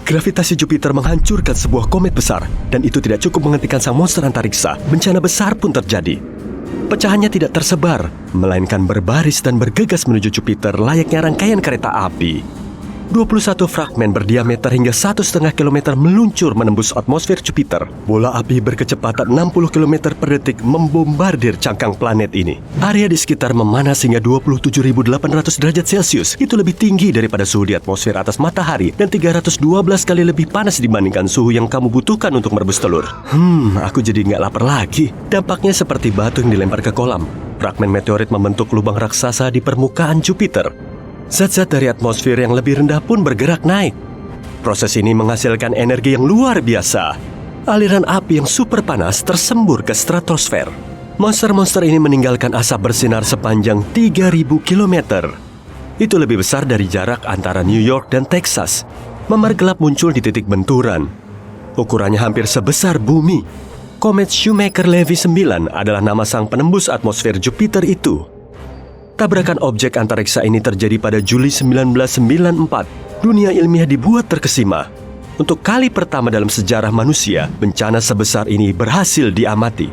Gravitasi Jupiter menghancurkan sebuah komet besar, dan itu tidak cukup menghentikan sang monster antariksa. Bencana besar pun terjadi. Pecahannya tidak tersebar, melainkan berbaris dan bergegas menuju Jupiter layaknya rangkaian kereta api. 21 fragmen berdiameter hingga 1,5 km meluncur menembus atmosfer Jupiter. Bola api berkecepatan 60 km per detik membombardir cangkang planet ini. Area di sekitar memanas hingga 27.800 derajat Celcius. Itu lebih tinggi daripada suhu di atmosfer atas matahari dan 312 kali lebih panas dibandingkan suhu yang kamu butuhkan untuk merebus telur. Aku jadi nggak lapar lagi. Dampaknya seperti batu yang dilempar ke kolam. Fragmen meteorit membentuk lubang raksasa di permukaan Jupiter. Zat-zat dari atmosfer yang lebih rendah pun bergerak naik. Proses ini menghasilkan energi yang luar biasa. Aliran api yang super panas tersembur ke stratosfer. Monster-monster ini meninggalkan asap bersinar sepanjang 3.000 km. Itu lebih besar dari jarak antara New York dan Texas. Memar gelap muncul di titik benturan. Ukurannya hampir sebesar bumi. Komet Shoemaker-Levy 9 adalah nama sang penembus atmosfer Jupiter itu. Tabrakan objek antariksa ini terjadi pada Juli 1994. Dunia ilmiah dibuat terkesima. Untuk kali pertama dalam sejarah manusia, bencana sebesar ini berhasil diamati.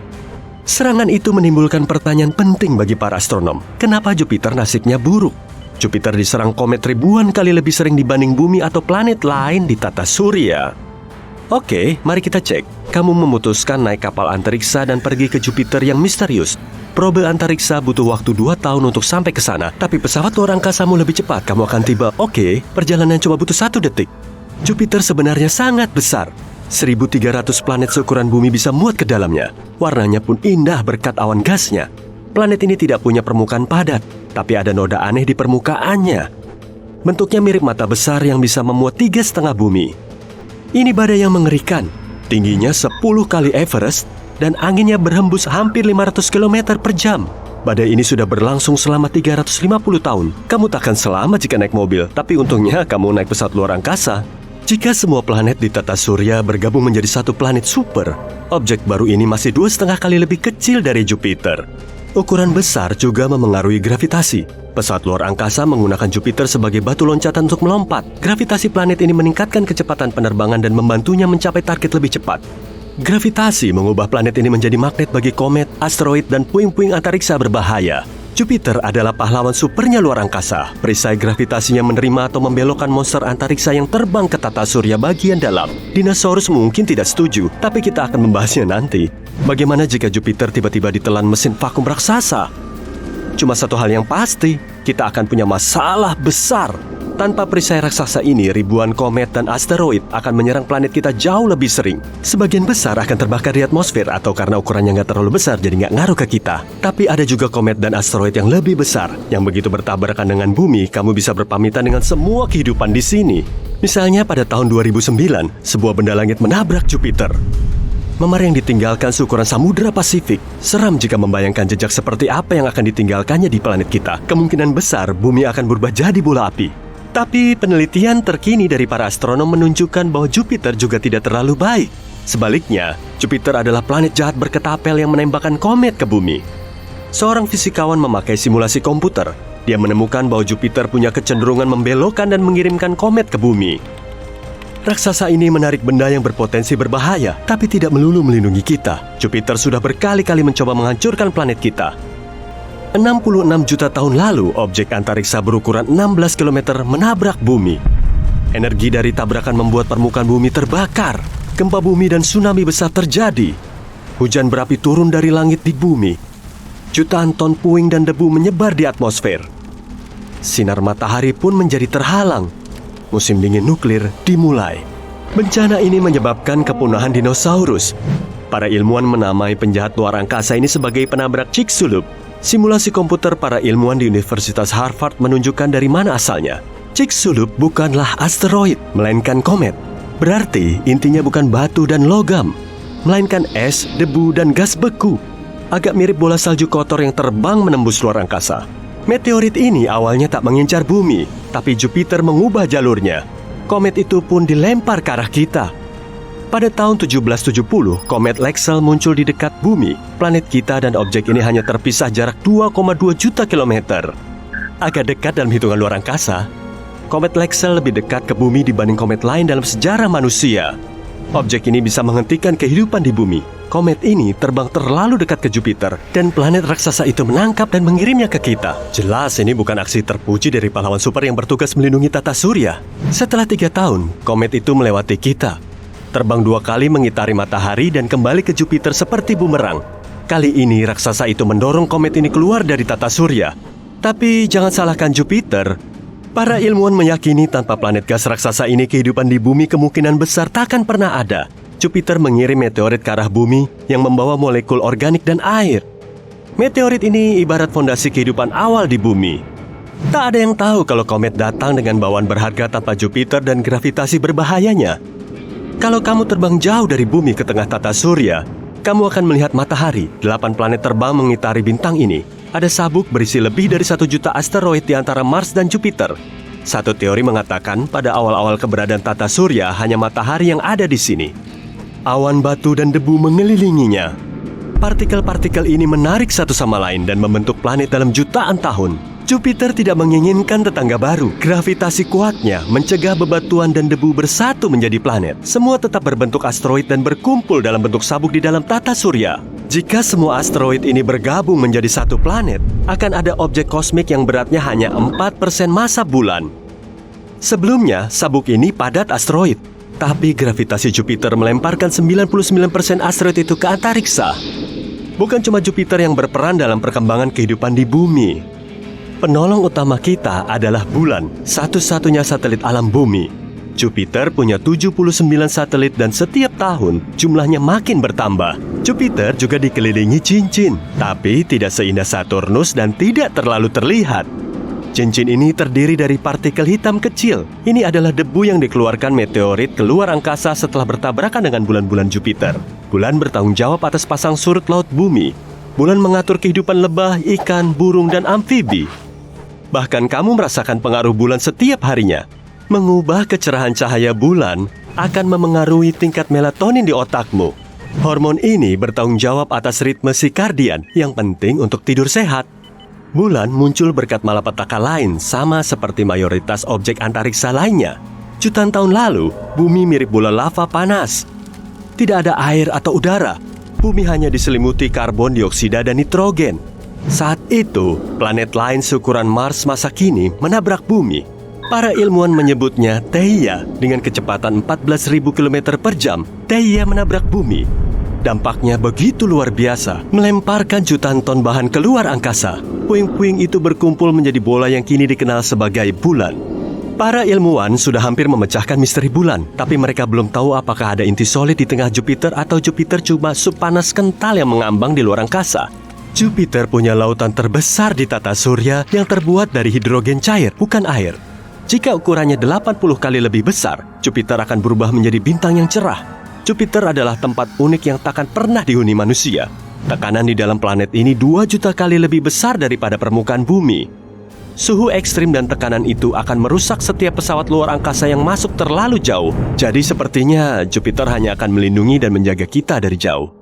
Serangan itu menimbulkan pertanyaan penting bagi para astronom. Kenapa Jupiter nasibnya buruk? Jupiter diserang komet ribuan kali lebih sering dibanding bumi atau planet lain di tata surya. Oke, mari kita cek. Kamu memutuskan naik kapal antariksa dan pergi ke Jupiter yang misterius. Probe antariksa butuh waktu 2 tahun untuk sampai ke sana, tapi pesawat luar angkasamu lebih cepat. Kamu akan tiba. Oke, perjalanan cuma butuh 1 detik. Jupiter sebenarnya sangat besar. 1.300 planet seukuran bumi bisa muat ke dalamnya. Warnanya pun indah berkat awan gasnya. Planet ini tidak punya permukaan padat, tapi ada noda aneh di permukaannya. Bentuknya mirip mata besar yang bisa memuat 3,5 bumi. Ini badai yang mengerikan. Tingginya 10 kali Everest, dan anginnya berhembus hampir 500 km per jam. Badai ini sudah berlangsung selama 350 tahun. Kamu takkan selamat jika naik mobil, tapi untungnya kamu naik pesawat luar angkasa. Jika semua planet di tata surya bergabung menjadi satu planet super, objek baru ini masih 2,5 kali lebih kecil dari Jupiter. Ukuran besar juga memengaruhi gravitasi. Pesawat luar angkasa menggunakan Jupiter sebagai batu loncatan untuk melompat. Gravitasi planet ini meningkatkan kecepatan penerbangan dan membantunya mencapai target lebih cepat. Gravitasi mengubah planet ini menjadi magnet bagi komet, asteroid, dan puing-puing antariksa berbahaya. Jupiter adalah pahlawan supernya luar angkasa. Perisai gravitasinya menerima atau membelokkan monster antariksa yang terbang ke tata surya bagian dalam. Dinosaurus mungkin tidak setuju, tapi kita akan membahasnya nanti. Bagaimana jika Jupiter tiba-tiba ditelan mesin vakum raksasa? Cuma satu hal yang pasti, kita akan punya masalah besar. Tanpa perisai raksasa ini, ribuan komet dan asteroid akan menyerang planet kita jauh lebih sering. Sebagian besar akan terbakar di atmosfer atau karena ukurannya nggak terlalu besar jadi nggak ngaruh ke kita. Tapi ada juga komet dan asteroid yang lebih besar, yang begitu bertabrakan dengan bumi, kamu bisa berpamitan dengan semua kehidupan di sini. Misalnya pada tahun 2009, sebuah benda langit menabrak Jupiter. Memar yang ditinggalkan seukuran Samudra Pasifik. Seram jika membayangkan jejak seperti apa yang akan ditinggalkannya di planet kita. Kemungkinan besar bumi akan berubah jadi bola api. Tapi penelitian terkini dari para astronom menunjukkan bahwa Jupiter juga tidak terlalu baik. Sebaliknya, Jupiter adalah planet jahat berketapel yang menembakkan komet ke bumi. Seorang fisikawan memakai simulasi komputer. Dia menemukan bahwa Jupiter punya kecenderungan membelokkan dan mengirimkan komet ke bumi. Raksasa ini menarik benda yang berpotensi berbahaya, tapi tidak melulu melindungi kita. Jupiter sudah berkali-kali mencoba menghancurkan planet kita. 66 juta tahun lalu, objek antariksa berukuran 16 km menabrak bumi. Energi dari tabrakan membuat permukaan bumi terbakar. Gempa bumi dan tsunami besar terjadi. Hujan berapi turun dari langit di bumi. Jutaan ton puing dan debu menyebar di atmosfer. Sinar matahari pun menjadi terhalang. Musim dingin nuklir dimulai. Bencana ini menyebabkan kepunahan dinosaurus. Para ilmuwan menamai penjahat luar angkasa ini sebagai penabrak Chicxulub. Simulasi komputer para ilmuwan di Universitas Harvard menunjukkan dari mana asalnya. Chicxulub bukanlah asteroid, melainkan komet. Berarti intinya bukan batu dan logam, melainkan es, debu, dan gas beku. Agak mirip bola salju kotor yang terbang menembus luar angkasa. Meteorit ini awalnya tak mengincar bumi, tapi Jupiter mengubah jalurnya. Komet itu pun dilempar ke arah kita. Pada tahun 1770, komet Lexell muncul di dekat bumi. Planet kita dan objek ini hanya terpisah jarak 2,2 juta kilometer. Agak dekat dalam hitungan luar angkasa. Komet Lexell lebih dekat ke bumi dibanding komet lain dalam sejarah manusia. Objek ini bisa menghentikan kehidupan di bumi. Komet ini terbang terlalu dekat ke Jupiter, dan planet raksasa itu menangkap dan mengirimnya ke kita. Jelas ini bukan aksi terpuji dari pahlawan super yang bertugas melindungi tata surya. Setelah 3 tahun, komet itu melewati kita. Terbang 2 kali mengitari matahari dan kembali ke Jupiter seperti bumerang. Kali ini raksasa itu mendorong komet ini keluar dari tata surya. Tapi jangan salahkan Jupiter. Para ilmuwan meyakini tanpa planet gas raksasa ini kehidupan di bumi kemungkinan besar takkan pernah ada. Jupiter mengirim meteorit ke arah bumi yang membawa molekul organik dan air. Meteorit ini ibarat fondasi kehidupan awal di bumi. Tak ada yang tahu kalau komet datang dengan bawaan berharga tanpa Jupiter dan gravitasi berbahayanya. Kalau kamu terbang jauh dari bumi ke tengah tata surya, kamu akan melihat matahari. 8 planet terbang mengitari bintang ini. Ada sabuk berisi lebih dari 1 juta asteroid di antara Mars dan Jupiter. Satu teori mengatakan pada awal-awal keberadaan tata surya hanya matahari yang ada di sini. Awan batu dan debu mengelilinginya. Partikel-partikel ini menarik satu sama lain dan membentuk planet dalam jutaan tahun. Jupiter tidak menginginkan tetangga baru. Gravitasi kuatnya mencegah bebatuan dan debu bersatu menjadi planet. Semua tetap berbentuk asteroid dan berkumpul dalam bentuk sabuk di dalam tata surya. Jika semua asteroid ini bergabung menjadi satu planet, akan ada objek kosmik yang beratnya hanya 4% massa bulan. Sebelumnya, sabuk ini padat asteroid. Tapi gravitasi Jupiter melemparkan 99% asteroid itu ke antariksa. Bukan cuma Jupiter yang berperan dalam perkembangan kehidupan di bumi. Penolong utama kita adalah bulan, satu-satunya satelit alam bumi. Jupiter punya 79 satelit dan setiap tahun jumlahnya makin bertambah. Jupiter juga dikelilingi cincin, tapi tidak seindah Saturnus dan tidak terlalu terlihat. Cincin ini terdiri dari partikel hitam kecil. Ini adalah debu yang dikeluarkan meteorit keluar angkasa setelah bertabrakan dengan bulan-bulan Jupiter. Bulan bertanggung jawab atas pasang surut laut bumi. Bulan mengatur kehidupan lebah, ikan, burung, dan amfibi. Bahkan kamu merasakan pengaruh bulan setiap harinya. Mengubah kecerahan cahaya bulan akan memengaruhi tingkat melatonin di otakmu. Hormon ini bertanggung jawab atas ritme sirkadian yang penting untuk tidur sehat. Bulan muncul berkat malapetaka lain sama seperti mayoritas objek antariksa lainnya. Jutaan tahun lalu, bumi mirip bola lava panas. Tidak ada air atau udara. Bumi hanya diselimuti karbon dioksida dan nitrogen. Saat itu, planet lain seukuran Mars masa kini menabrak bumi. Para ilmuwan menyebutnya Theia. Dengan kecepatan 14.000 km per jam, Theia menabrak bumi. Dampaknya begitu luar biasa, melemparkan jutaan ton bahan keluar angkasa. Puing-puing itu berkumpul menjadi bola yang kini dikenal sebagai bulan. Para ilmuwan sudah hampir memecahkan misteri bulan, tapi mereka belum tahu apakah ada inti solid di tengah Jupiter atau Jupiter cuma subpanas kental yang mengambang di luar angkasa. Jupiter punya lautan terbesar di tata surya yang terbuat dari hidrogen cair, bukan air. Jika ukurannya 80 kali lebih besar, Jupiter akan berubah menjadi bintang yang cerah. Jupiter adalah tempat unik yang takkan pernah dihuni manusia. Tekanan di dalam planet ini 2 juta kali lebih besar daripada permukaan bumi. Suhu ekstrim dan tekanan itu akan merusak setiap pesawat luar angkasa yang masuk terlalu jauh. Jadi sepertinya Jupiter hanya akan melindungi dan menjaga kita dari jauh.